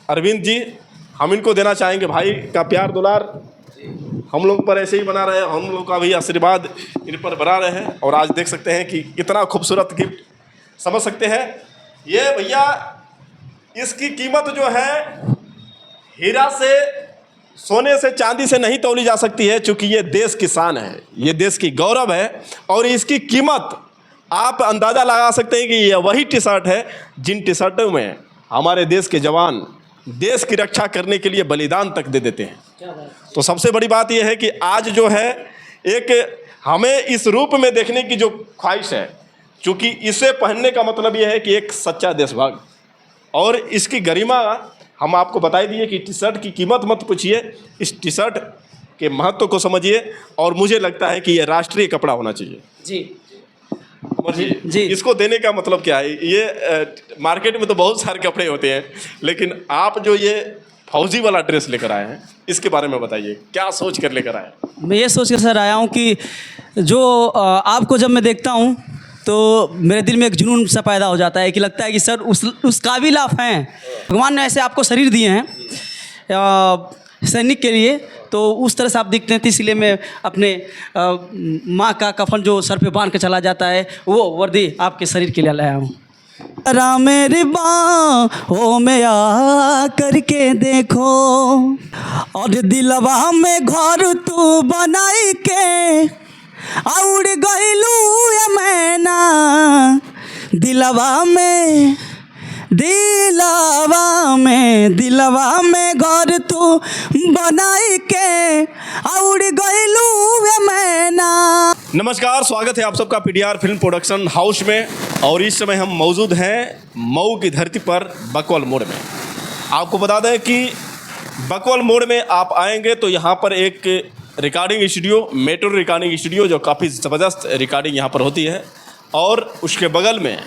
अरविंद जी, हम इनको देना चाहेंगे भाई का प्यार दुलार हम लोग पर ऐसे ही बना रहे, हम लोग का भी आशीर्वाद इन पर बना रहे। और आज देख सकते हैं कि कितना खूबसूरत गिफ्ट समझ सकते हैं ये भैया। इसकी कीमत जो है हीरा से, सोने से, चांदी से नहीं तौली जा सकती है, क्योंकि ये देश की शान है, ये देश की गौरव है। और इसकी कीमत आप अंदाज़ा लगा सकते हैं कि ये वही टी शर्ट है जिन टी शर्टों में हमारे देश के जवान देश की रक्षा करने के लिए बलिदान तक दे देते हैं। तो सबसे बड़ी बात यह है कि आज जो है एक हमें इस रूप में देखने की जो ख्वाहिश है, क्योंकि इसे पहनने का मतलब यह है कि एक सच्चा देशभक्त। और इसकी गरिमा हम आपको बता दिए कि टी शर्ट की कीमत मत पूछिए, इस टी शर्ट के महत्व को समझिए। और मुझे लगता है कि ये राष्ट्रीय कपड़ा होना चाहिए जी। इसको देने का मतलब क्या है? ये मार्केट में तो बहुत सारे कपड़े होते हैं, लेकिन आप जो ये फौजी वाला ड्रेस लेकर आए हैं, इसके बारे में बताइए, क्या सोच कर लेकर आए? मैं ये सोच कर सर आया हूँ कि जो आपको जब मैं देखता हूँ तो मेरे दिल में एक जुनून सा पैदा हो जाता है कि लगता है कि सर उस काबिल आप हैं। भगवान ने ऐसे आपको शरीर दिए हैं सैनिक के लिए, तो उस तरह से आप दिखते हैं। तो इसलिए मैं अपने माँ का कफन जो सर पे बांध के चला जाता है, वो वर्दी आपके शरीर के लिए लाया हूँ। जरा मेरी बाहों में आ करके देखो, और दिलवा में घर तू बनाई के उड़ गइलू ये मैना, दिलवा में घर तू बनाई के उड़ गइलू ये मैना। नमस्कार, स्वागत है आप सबका पीडीआर फिल्म प्रोडक्शन हाउस में। और इस समय हम मौजूद हैं मऊ की धरती पर बकवल मोड़ में। आपको बता दें कि बकवल मोड़ में आप आएंगे तो यहाँ पर एक recording studio, metro recording studio, जो काफ़ी ज़बरदस्त रिकॉर्डिंग यहाँ पर होती है, और उसके बगल में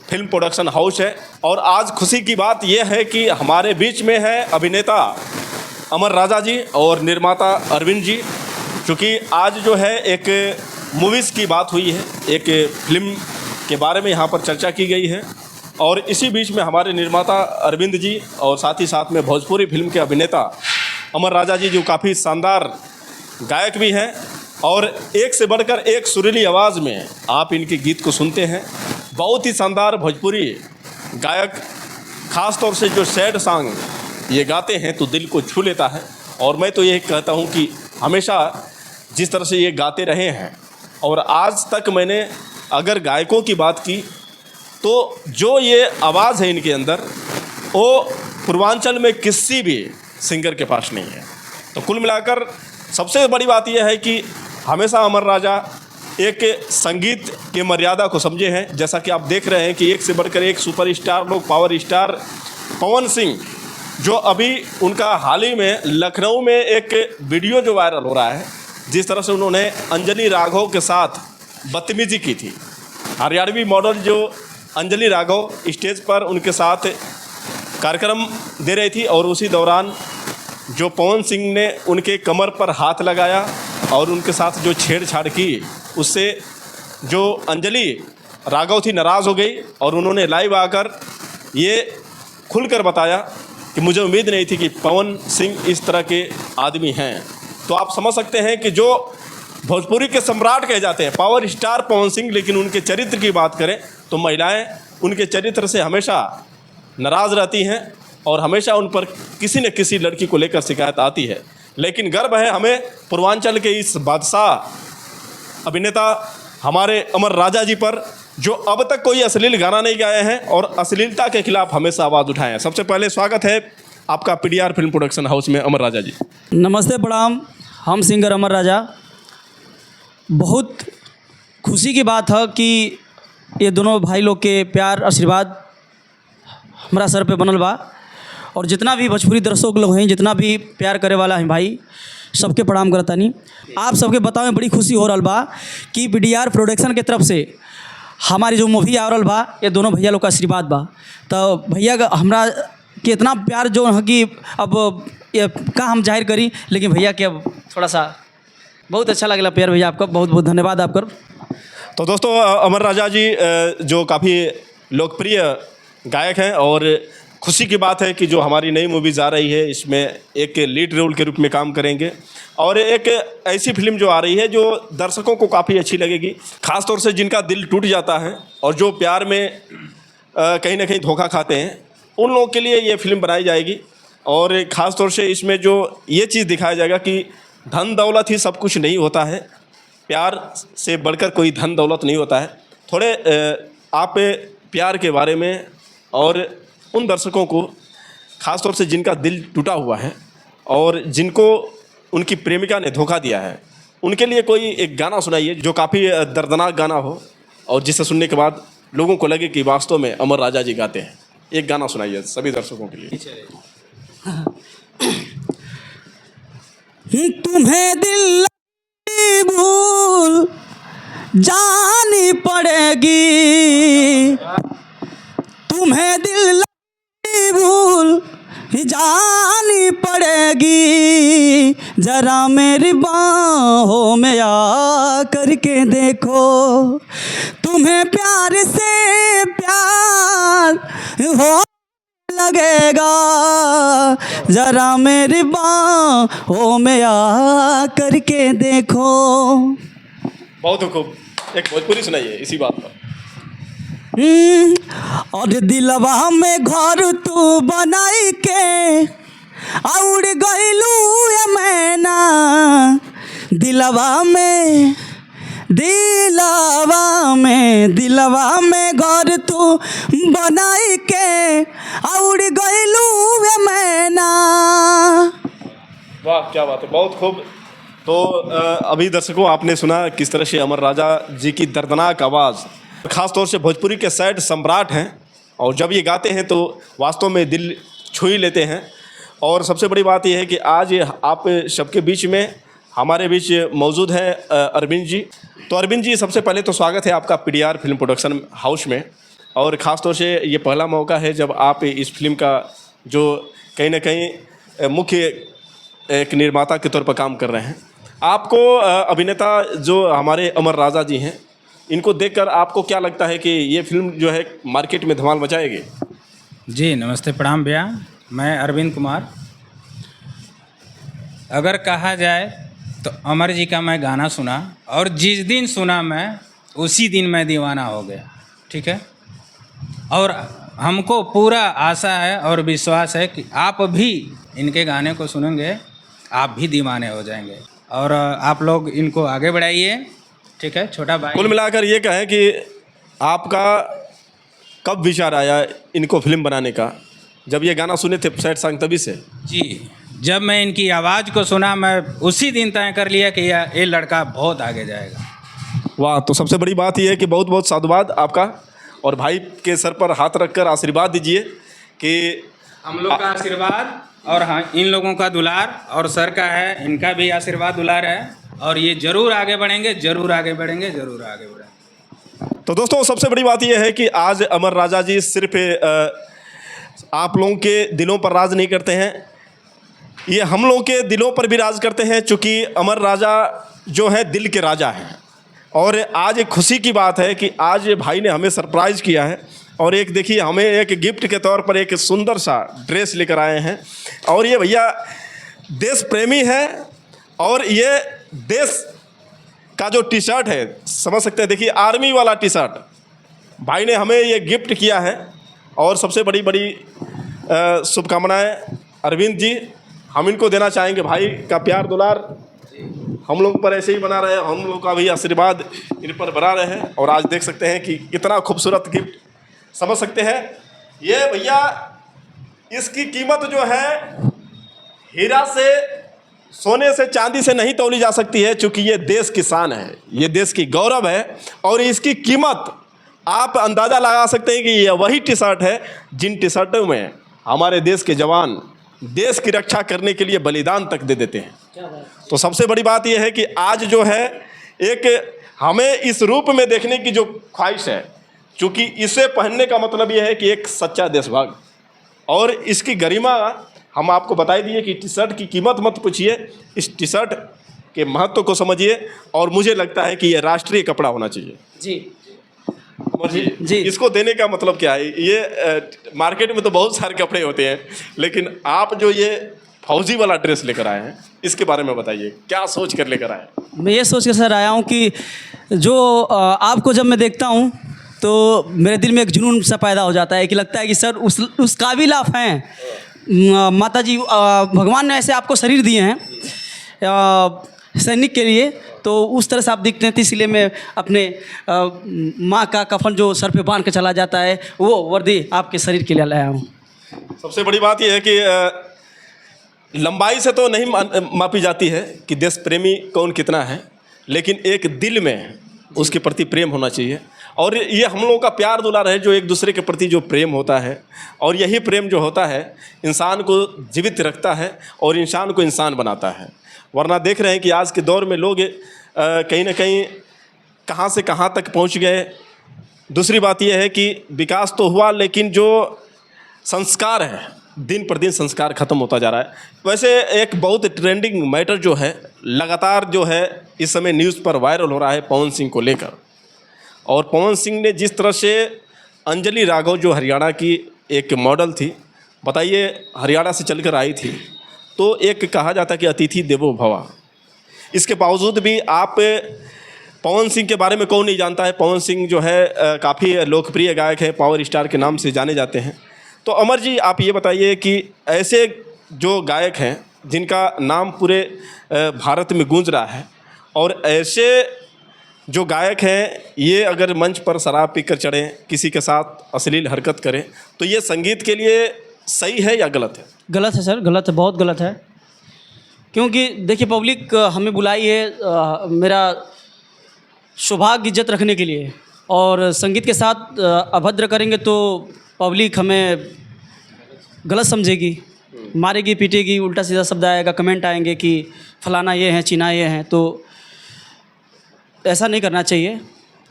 फिल्म प्रोडक्शन हाउस है। और आज खुशी की बात यह है कि हमारे बीच में है अभिनेता अमर राजा जी और निर्माता अरविंद जी। क्योंकि आज जो है एक मूवीज़ की बात हुई है, एक फिल्म के बारे में यहाँ पर चर्चा की गई है। और इसी बीच में हमारे निर्माता अरविंद जी और साथ ही साथ में भोजपुरी फिल्म के अभिनेता अमर राजा जी, जो काफ़ी शानदार गायक भी हैं, और एक से बढ़कर एक सुरीली आवाज़ में आप इनके गीत को सुनते हैं। बहुत ही शानदार भोजपुरी गायक, ख़ास तौर से जो सैड सॉन्ग ये गाते हैं तो दिल को छू लेता है। और मैं तो ये कहता हूँ कि हमेशा जिस तरह से ये गाते रहे हैं, और आज तक मैंने अगर गायकों की बात की तो जो ये आवाज़ है इनके अंदर, वो पूर्वांचल में किसी भी सिंगर के पास नहीं है। तो कुल मिलाकर सबसे बड़ी बात यह है कि हमेशा अमर राजा एक संगीत की मर्यादा को समझे हैं। जैसा कि आप देख रहे हैं कि एक से बढ़कर एक सुपरस्टार लोग, पावर स्टार पवन सिंह, जो अभी उनका हाल ही में लखनऊ में एक वीडियो जो वायरल हो रहा है, जिस तरह से उन्होंने अंजलि राघव के साथ बदतमीजी की थी। हरियाणवी मॉडल जो अंजलि राघव स्टेज पर उनके साथ कार्यक्रम दे रही थी, और उसी दौरान जो पवन सिंह ने उनके कमर पर हाथ लगाया और उनके साथ जो छेड़छाड़ की, उससे जो अंजलि राघव थी नाराज़ हो गई। और उन्होंने लाइव आकर ये खुलकर बताया कि मुझे उम्मीद नहीं थी कि पवन सिंह इस तरह के आदमी हैं। तो आप समझ सकते हैं कि जो भोजपुरी के सम्राट कहे जाते हैं, पावर स्टार पवन सिंह, लेकिन उनके चरित्र की बात करें तो महिलाएं उनके चरित्र से हमेशा नाराज़ रहती हैं, और हमेशा उन पर किसी न किसी लड़की को लेकर शिकायत आती है। लेकिन गर्व है हमें पूर्वांचल के इस बादशाह अभिनेता हमारे अमर राजा जी पर, जो अब तक कोई अश्लील गाना नहीं गाए हैं और अश्लीलता के खिलाफ हमेशा आवाज़ उठाए हैं। सबसे पहले स्वागत है आपका पीडीआर फिल्म प्रोडक्शन हाउस में अमर राजा जी। नमस्ते, प्रणाम। हम सिंगर अमर राजा। बहुत खुशी की बात है कि ये दोनों भाई लोग के प्यार आशीर्वाद हमारा सर पे बनल बा, और जितना भी भोजपुरी दर्शक लोग हैं, जितना भी प्यार करे वाला है भाई, सबके प्रणाम करतानी। आप सबके बताओ में बड़ी खुशी हो रहा बा कि पीडीआर प्रोडक्शन के तरफ से हमारी जो मूवी आ रहा बा, ये दोनों भैया लोग का आशीर्वाद बा। तो भैया का हमरा के इतना प्यार जो है कि अब ये का हम जाहिर करी, लेकिन भैया के अब थोड़ा सा बहुत अच्छा लगेगा प्यार। भैया आपका बहुत बहुत धन्यवाद आपका। तो दोस्तों, अमर राजा जी जो काफ़ी लोकप्रिय गायक हैं, और खुशी की बात है कि जो हमारी नई मूवीज़ आ रही है इसमें एक लीड रोल के रूप में काम करेंगे और एक ऐसी फिल्म जो आ रही है जो दर्शकों को काफ़ी अच्छी लगेगी, ख़ास तौर से जिनका दिल टूट जाता है और जो प्यार में कहीं ना कहीं धोखा खाते हैं, उन लोगों के लिए ये फिल्म बनाई जाएगी। और ख़ास तौर से इसमें जो ये चीज़ दिखाया जाएगा कि धन दौलत ही सब कुछ नहीं होता है, प्यार से बढ़कर कोई धन दौलत नहीं होता है। थोड़े आप प्यार के बारे में और उन दर्शकों को ख़ास तौर से जिनका दिल टूटा हुआ है और जिनको उनकी प्रेमिका ने धोखा दिया है, उनके लिए कोई एक गाना सुनाइए जो काफ़ी दर्दनाक गाना हो और जिसे सुनने के बाद लोगों को लगे कि वास्तव में अमर राजा जी गाते हैं। एक गाना सुनाइए सभी दर्शकों के लिए। तुम्हें दिल की भूल जानी पड़ेगी, तुम्हें दिल की भूल जानी पड़ेगी, जरा मेरी बाहों में आ करके देखो, तुम्हें प्यार से प्यार हो लगेगा, जरा मेरी बाहों में आ करके देखो। बहुत खूब, एक भोजपुरी सुनाइए इसी बात पर। और दिलवा में घर तू बनाई के उड़ गइलू ये मैना, दिलवा में घर तू बनाई के उड़ गइलू ये मैना। वाह क्या बात है, बहुत खूब। तो अभी दर्शकों आपने सुना किस तरह से अमर राजा जी की दर्दनाक आवाज़, ख़ास तौर से भोजपुरी के सैड सम्राट हैं और जब ये गाते हैं तो वास्तव में दिल छू ही लेते हैं। और सबसे बड़ी बात यह है कि आज आप सबके बीच में हमारे बीच मौजूद हैं अरविंद जी। तो अरविंद जी, सबसे पहले तो स्वागत है आपका पीडीआर फिल्म प्रोडक्शन हाउस में। और ख़ास तौर से ये पहला मौका है जब आप इस फिल्म का जो कहीं ना कहीं मुख्य एक निर्माता के तौर पर काम कर रहे हैं। आपको अभिनेता जो हमारे अमर राजा जी हैं, इनको देखकर आपको क्या लगता है कि ये फिल्म जो है मार्केट में धमाल मचाएगी? जी नमस्ते, प्रणाम भैया। मैं अरविंद कुमार। अगर कहा जाए तो अमर जी का मैं गाना सुना और जिस दिन सुना मैं उसी दिन मैं दीवाना हो गया, ठीक है। और हमको पूरा आशा है और विश्वास है कि आप भी इनके गाने को सुनेंगे, आप भी दीवाने हो जाएंगे। और आप लोग इनको आगे बढ़ाइए, ठीक है। छोटा भाई, कुल मिलाकर ये कहें कि आपका कब विचार आया इनको फिल्म बनाने का? जब ये गाना सुने थे सैड सॉन्ग तभी से? जी, जब मैं इनकी आवाज़ को सुना मैं उसी दिन तय कर लिया कि ये लड़का बहुत आगे जाएगा। वाह, तो सबसे बड़ी बात यह है कि बहुत बहुत साधुवाद आपका, और भाई के सर पर हाथ रखकर आशीर्वाद दीजिए कि हम लोग का आशीर्वाद और हाँ इन लोगों का दुलार और सर का है, इनका भी आशीर्वाद दुलार है और ये ज़रूर आगे बढ़ेंगे, ज़रूर आगे बढ़ेंगे, ज़रूर आगे बढ़ेंगे। तो दोस्तों सबसे बड़ी बात यह है कि आज अमर राजा जी सिर्फ आप लोगों के दिलों पर राज नहीं करते हैं, ये हम लोगों के दिलों पर भी राज करते हैं, चूँकि अमर राजा जो है दिल के राजा हैं। और आज एक खुशी की बात है कि आज भाई ने हमें सरप्राइज़ किया है और एक देखिए हमें एक गिफ्ट के तौर पर एक सुंदर सा ड्रेस लेकर आए हैं। और ये भैया देश प्रेमी है और ये देश का जो टी शर्ट है, समझ सकते हैं, देखिए आर्मी वाला टी शर्ट भाई ने हमें ये गिफ्ट किया है। और सबसे बड़ी शुभकामनाएं अरविंद जी, हम इनको देना चाहेंगे। भाई का प्यार दुलार हम लोग पर ऐसे ही बना रहे, हम लोग का भी आशीर्वाद इन पर बना रहे हैं। और आज देख सकते हैं कि कितना खूबसूरत गिफ्ट, समझ सकते हैं ये भैया, इसकी कीमत जो है हीरा से, सोने से, चांदी से नहीं तौली जा सकती है, क्योंकि ये देश की शान है, ये देश की गौरव है। और इसकी कीमत आप अंदाज़ा लगा सकते हैं कि ये वही टी शर्ट है जिन टी शर्टों में हमारे देश के जवान देश की रक्षा करने के लिए बलिदान तक दे देते हैं। तो सबसे बड़ी बात यह है कि आज जो है एक हमें इस रूप में देखने की जो ख्वाहिश है, क्योंकि इसे पहनने का मतलब यह है कि एक सच्चा देशभक्त, और इसकी गरिमा हम आपको बताई दिए कि टी शर्ट की कीमत मत पूछिए, इस टी शर्ट के महत्व को समझिए। और मुझे लगता है कि यह राष्ट्रीय कपड़ा होना चाहिए। जी अमर जी जी। इसको देने का मतलब क्या है? ये मार्केट में तो बहुत सारे कपड़े होते हैं, लेकिन आप जो ये फौजी वाला ड्रेस लेकर आए हैं, इसके बारे में बताइए, क्या सोच कर लेकर आए? मैं ये सोच के सर आया हूँ कि जो आपको जब मैं देखता हूँ तो मेरे दिल में एक जुनून सा पैदा हो जाता है कि लगता है कि सर उस काबिल आप हैं। माता जी भगवान ने ऐसे आपको शरीर दिए हैं सैनिक के लिए, तो उस तरह से आप दिखते हैं। तो इसलिए मैं अपने माँ का कफन जो सर पे बांध के चला जाता है, वो वर्दी आपके शरीर के लिए लाया हूँ। सबसे बड़ी बात यह है कि लंबाई से तो नहीं मापी जाती है कि देश प्रेमी कौन कितना है, लेकिन एक दिल में उसके प्रति प्रेम होना चाहिए। और ये हम लोगों का प्यार दुलार है, जो एक दूसरे के प्रति जो प्रेम होता है, और यही प्रेम जो होता है इंसान को जीवित रखता है और इंसान को इंसान बनाता है। वरना देख रहे हैं कि आज के दौर में लोग कहीं ना कहीं कहाँ से कहाँ तक पहुँच गए। दूसरी बात यह है कि विकास तो हुआ, लेकिन जो संस्कार है, दिन पर दिन संस्कार खत्म होता जा रहा है। वैसे एक बहुत ट्रेंडिंग मैटर जो है, लगातार जो है इस समय न्यूज़ पर वायरल हो रहा है पवन सिंह को लेकर। और पवन सिंह ने जिस तरह से अंजलि राघव, जो हरियाणा की एक मॉडल थी, बताइए हरियाणा से चलकर आई थी, तो एक कहा जाता है कि अतिथि देवो भव। इसके बावजूद भी आप पवन सिंह के बारे में कौन नहीं जानता है। पवन सिंह जो है काफ़ी लोकप्रिय गायक है, पावर स्टार के नाम से जाने जाते हैं। तो अमर जी आप ये बताइए कि ऐसे जो गायक हैं जिनका नाम पूरे भारत में गूंज रहा है, और ऐसे जो गायक हैं ये अगर मंच पर शराब पीकर चढ़ें, किसी के साथ अश्लील हरकत करें, तो ये संगीत के लिए सही है या गलत है? गलत है सर, गलत है, बहुत गलत है। क्योंकि देखिए पब्लिक हमें बुलाई है मेरा सौभाग्य इज्जत रखने के लिए, और संगीत के साथ अभद्र करेंगे तो पब्लिक हमें गलत समझेगी, मारेगी पीटेगी, उल्टा सीधा शब्द आएगा, कमेंट आएंगे कि फलाना ये हैं, चीना ये हैं। तो ऐसा नहीं करना चाहिए,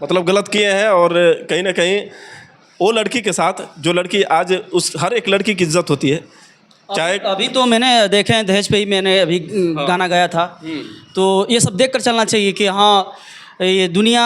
मतलब गलत किए हैं। और कहीं ना कहीं वो लड़की के साथ, जो लड़की आज उस हर एक लड़की की इज्जत होती है, चाहे अभी तो मैंने देखे हैं दहेज पे ही मैंने अभी गाना गाया था, तो ये सब देख कर चलना चाहिए कि हाँ ये दुनिया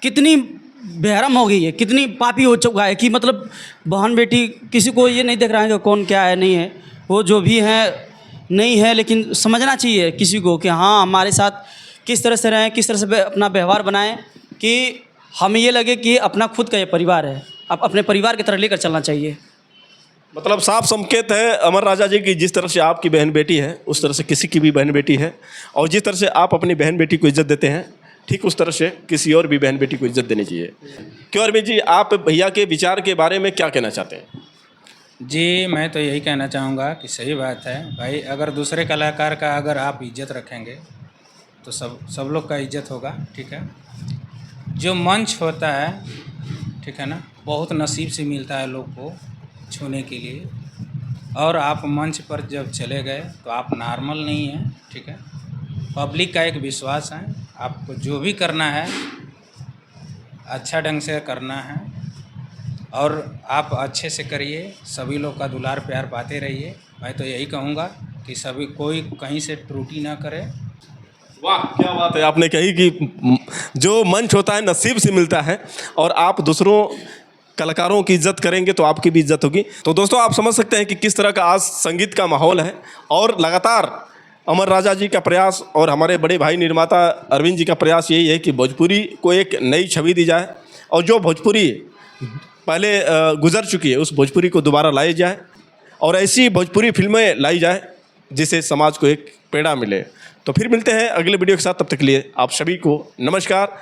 कितनी बेहरम हो गई है, कितनी पापी हो चुका है कि मतलब बहन बेटी किसी को ये नहीं देख रहा है कि कौन क्या है नहीं है, वो जो भी है नहीं है, लेकिन समझना चाहिए किसी को कि हाँ हमारे साथ किस तरह से रहें, किस तरह से अपना व्यवहार बनाएं कि हमें ये लगे कि अपना खुद का ये परिवार है, अब अपने परिवार की तरह लेकर चलना चाहिए। मतलब साफ संकेत है अमर राजा जी की, जिस तरह से आपकी बहन बेटी है उस तरह से किसी की भी बहन बेटी है, और जिस तरह से आप अपनी बहन बेटी को इज्जत देते हैं, ठीक उस तरह से किसी और भी बहन बेटी को इज्जत देनी चाहिए। क्यों अरविंद जी, आप भैया के विचार के बारे में क्या कहना चाहते हैं? जी, मैं तो यही कहना चाहूँगा कि सही बात है भाई, अगर दूसरे कलाकार का अगर आप इज्जत रखेंगे तो सब लोग का इज्जत होगा। ठीक है, जो मंच होता है, ठीक है ना, बहुत नसीब से मिलता है लोग को छूने के लिए, और आप मंच पर जब चले गए तो आप नॉर्मल नहीं हैं। ठीक है, पब्लिक का एक विश्वास है, आपको जो भी करना है अच्छा ढंग से करना है, और आप अच्छे से करिए, सभी लोग का दुलार प्यार पाते रहिए। मैं तो यही कहूँगा कि सभी कोई कहीं से त्रुटि ना करे। वाह क्या बात है आपने कही कि जो मंच होता है नसीब से मिलता है, और आप दूसरों कलाकारों की इज्जत करेंगे तो आपकी भी इज्जत होगी। तो दोस्तों आप समझ सकते हैं कि किस तरह का आज संगीत का माहौल है, और लगातार अमर राजा जी का प्रयास और हमारे बड़े भाई निर्माता अरविंद जी का प्रयास यही है कि भोजपुरी को एक नई छवि दी जाए, और जो भोजपुरी पहले गुजर चुकी है उस भोजपुरी को दोबारा लाई जाए, और ऐसी भोजपुरी फिल्में लाई जाए जिससे समाज को एक प्रेरणा मिले। तो फिर मिलते हैं अगले वीडियो के साथ, तब तक के लिए आप सभी को नमस्कार।